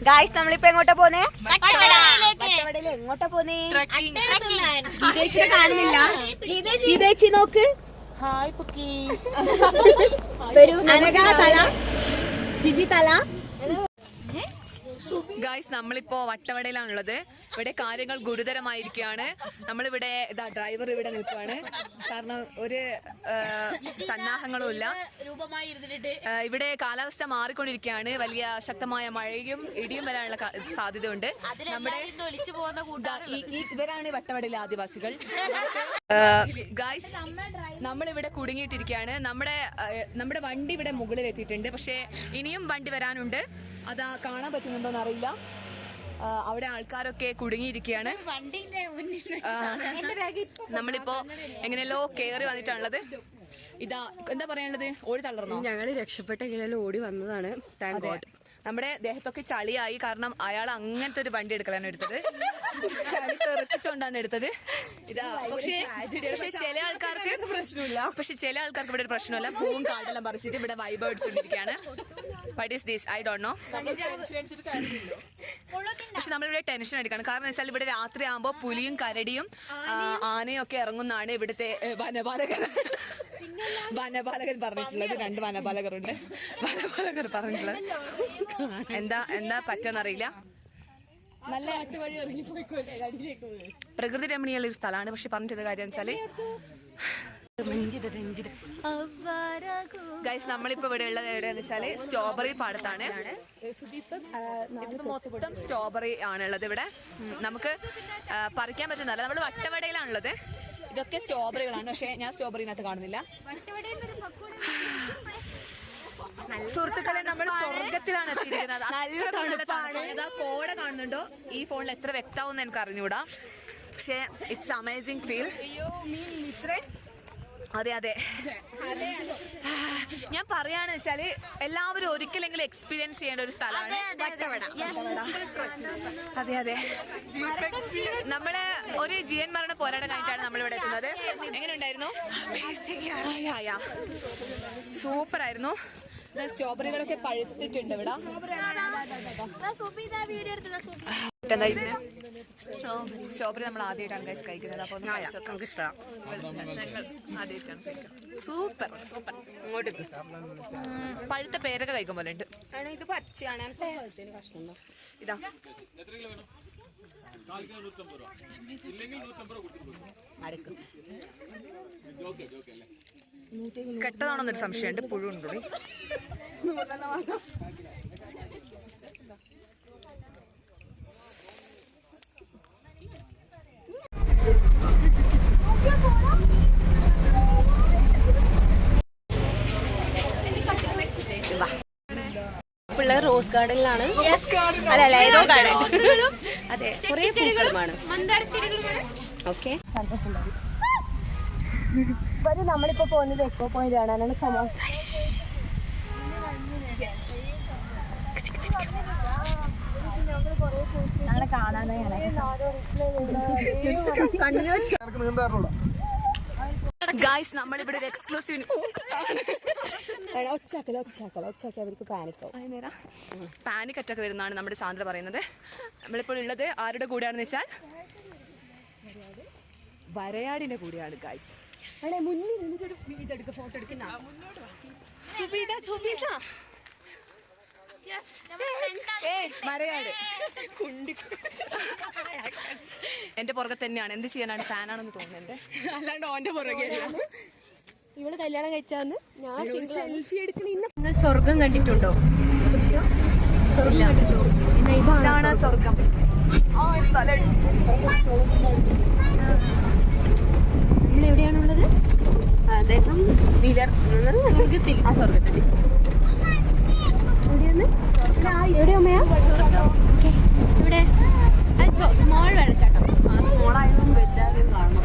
Guys നമ്മളിപ്പോ എങ്ങോട്ടാ പോന്നേ? വട്ടവടയില്. എങ്ങോട്ടാ പോന്നേ? ഗീതേച്ചിനെ കാണുന്നില്ല. ഗീതേച്ചി നോക്ക്. Hi cookies. അനഘ തല, ജിജി തല. ഗായ്സ് നമ്മളിപ്പോ വട്ടവടയിലാണുള്ളത്. ഇവിടെ കാര്യങ്ങൾ ഗുരുതരമായിരിക്കുകയാണ്. നമ്മളിവിടെ ഡ്രൈവർ ഇവിടെ നിൽക്കുകയാണ്. കാരണം ഒരു സന്നാഹങ്ങളും ഇല്ല. ഇവിടെ കാലാവസ്ഥ മാറിക്കൊണ്ടിരിക്കുകയാണ്. വലിയ ശക്തമായ മഴയും ഇടിയും വരാനുള്ള സാധ്യതയുണ്ട്. നമ്മുടെ ഇവരാണ് വട്ടവടയിലെ ആദിവാസികൾ. ഗായ്സ് നമ്മളിവിടെ കുടുങ്ങിയിട്ടിരിക്കുകയാണ്. നമ്മുടെ വണ്ടി ഇവിടെ മുകളിൽ എത്തിയിട്ടുണ്ട്. പക്ഷെ ഇനിയും വണ്ടി വരാനുണ്ട്. അതാ കാണാൻ പറ്റുന്നുണ്ടോന്ന് അറിയില്ല. അവിടെ ആൾക്കാരൊക്കെ കുടുങ്ങിയിരിക്കുകയാണ്. നമ്മളിപ്പോ എങ്ങനെയല്ലോ കേറി വന്നിട്ടാണുള്ളത്. ഇതാ എന്താ പറയാനുള്ളത്? ഓടി തളർന്നോ? ഞങ്ങള് രക്ഷപ്പെട്ട എങ്ങനെയല്ലോ ഓടി വന്നതാണ്. Thank God. നമ്മുടെ ദേഹത്തൊക്കെ ചളിയായി. കാരണം അയാൾ അങ്ങനത്തെ ഒരു വണ്ടി എടുക്കലാണ് എടുത്തത്. ചളി തെറിപ്പിച്ചുകൊണ്ടാണ് എടുത്തത്. ഇതാ പക്ഷേ ചില ആൾക്കാർക്ക് പ്രശ്നമില്ല. പക്ഷെ ചില ആൾക്കാർക്ക് ഇവിടെ ഒരു പ്രശ്നമില്ല. പൂവും കാടെല്ലാം പറിച്ചിട്ട് ഇവിടെ വൈബേർഡ്സ് കൊണ്ടിരിക്കുകയാണ്. What is this? I don't know. പക്ഷെ നമ്മളിവിടെ ടെൻഷൻ അടിക്കണം. കാരണം വെച്ചാൽ ഇവിടെ രാത്രി ആകുമ്പോൾ പുലിയും കരടിയും ആനയും ഒക്കെ ഇറങ്ങുന്നതാണ് ഇവിടുത്തെ വനപാലകൻ പറഞ്ഞിട്ടുള്ളത്. 2 വനപാലകരുണ്ട്. വനപാലകർ പറഞ്ഞിട്ടുള്ളത് എന്താ പറ്റെന്നറിയില്ല. നല്ല പ്രകൃതി രമണീയുള്ള ഒരു സ്ഥലമാണ്. പക്ഷെ പറഞ്ഞിട്ടത് കാര്യം വെച്ചാല് ഗൈസ് നമ്മളിപ്പോ ഇവിടെ ഉള്ളത് എവിടെയാന്ന് വെച്ചാല് സ്ട്രോബെറി പാടത്താണ്. മൊത്തം സ്ട്രോബെറി ആണുള്ളത് ഇവിടെ. നമുക്ക് പറിക്കാൻ പറ്റുന്നതല്ല. നമ്മൾ വട്ടവടയിലാണുള്ളത്. ഇതൊക്കെ സ്ട്രോബെറികളാണ്. പക്ഷെ ഞാൻ സ്ട്രോബെറിനകത്ത് കാണുന്നില്ല. സുഹൃത്തുക്കളെ നമ്മൾ സ്വർഗത്തിലാണ് എത്തിയിരിക്കുന്നത്. നല്ല കോട കാണുന്നുണ്ടോ? ഈ ഫോണിൽ എത്ര വ്യക്തമാവുമെന്ന് എനിക്ക് അറിഞ്ഞൂടാ. പക്ഷെ ഇറ്റ്സ് അമേസിംഗ് ഫീൽ. അതെ അതെ ഞാൻ പറയാന്ന് വെച്ചാല് എല്ലാവരും ഒരിക്കലെങ്കിലും എക്സ്പീരിയൻസ് ചെയ്യേണ്ട ഒരു സ്ഥലമാണ് വട്ടവട. അതെ അതെ നമ്മളെ ഒരു ജീവൻ മരണ പോരാട്ടം കഴിഞ്ഞിട്ടാണ് നമ്മളിവിടെ എത്തുന്നത്. എങ്ങനെയുണ്ടായിരുന്നു? സൂപ്പർ ആയിരുന്നു. സ്ട്രോബെറികളൊക്കെ പഴുത്തിട്ടുണ്ട് ഇവിടെ. സ്ട്രോബെറി നമ്മൾ ആദ്യമായിട്ടാണ് ഗൈസ് കഴിക്കുന്നത്. അപ്പൊ നമുക്ക് ആദ്യമായിട്ടാണ് സൂപ്പർ സൂപ്പർ. ഇങ്ങോട്ട് പഴുത്ത പേരൊക്കെ കഴിക്കും പോലെ ഉണ്ട്. ഇത് പച്ചയാണ്. ഇതാ കെട്ടതാണെന്നൊരു സംശയമുണ്ട്. പുഴുണ്ട്. പിള്ളേർ റോസ് ഗാർഡനിലാണ്. അല്ല ഏതോ ഗാർഡൻ. അതെ കുറെ പൂക്കളുമാണ്. ഓക്കെ നമ്മളിപ്പോ പോകുന്നത് എക്കോ പോയിന്റ് കാണാനാണ്. ഗൈസ് നമ്മളിവിടെ ഒരു എക്സ്ക്ലൂസീവ് അവർക്ക് പാനിക് അറ്റാക്ക് വരുന്നതാണ് നമ്മുടെ സാന്ദ്ര പറയുന്നത്. നമ്മളിപ്പോൾ ഉള്ളത് ആരുടെ കൂടെയാണെന്ന് വെച്ചാൽ വരയാടിന്റെ കൂടെയാണ് ഗൈസ്. മുന്നിൽ നിന്നൊരു വീഡിയോ എടുക്കുക, ഫോട്ടോ എടുക്കുന്ന മരയാട് എന്റെ പുറകെ തന്നെയാണ്. എന്ത് ചെയ്യാനാണ്? ഫാനാണെന്ന് തോന്നുന്നുണ്ട്. അല്ലാണ്ട് ഓന്റെ പുറകെ. ഇവള് കല്യാണം കഴിച്ചാന്ന് ഞാൻ സെൽഫി എടുക്കണ. നിങ്ങൾ സ്വർഗം കണ്ടിട്ടുണ്ടോ? ഇതാണ് സ്വർഗം. നമ്മൾ എവിടെയാണുള്ളത്? സ്വർഗത്തിൽ. ആ സ്വർഗത്തിൽ എവിടെയാ? ഇവിടെ സ്മോൾ വെള്ളച്ചാട്ടം. സ്മോളായതും വലുതായതും കാണണം.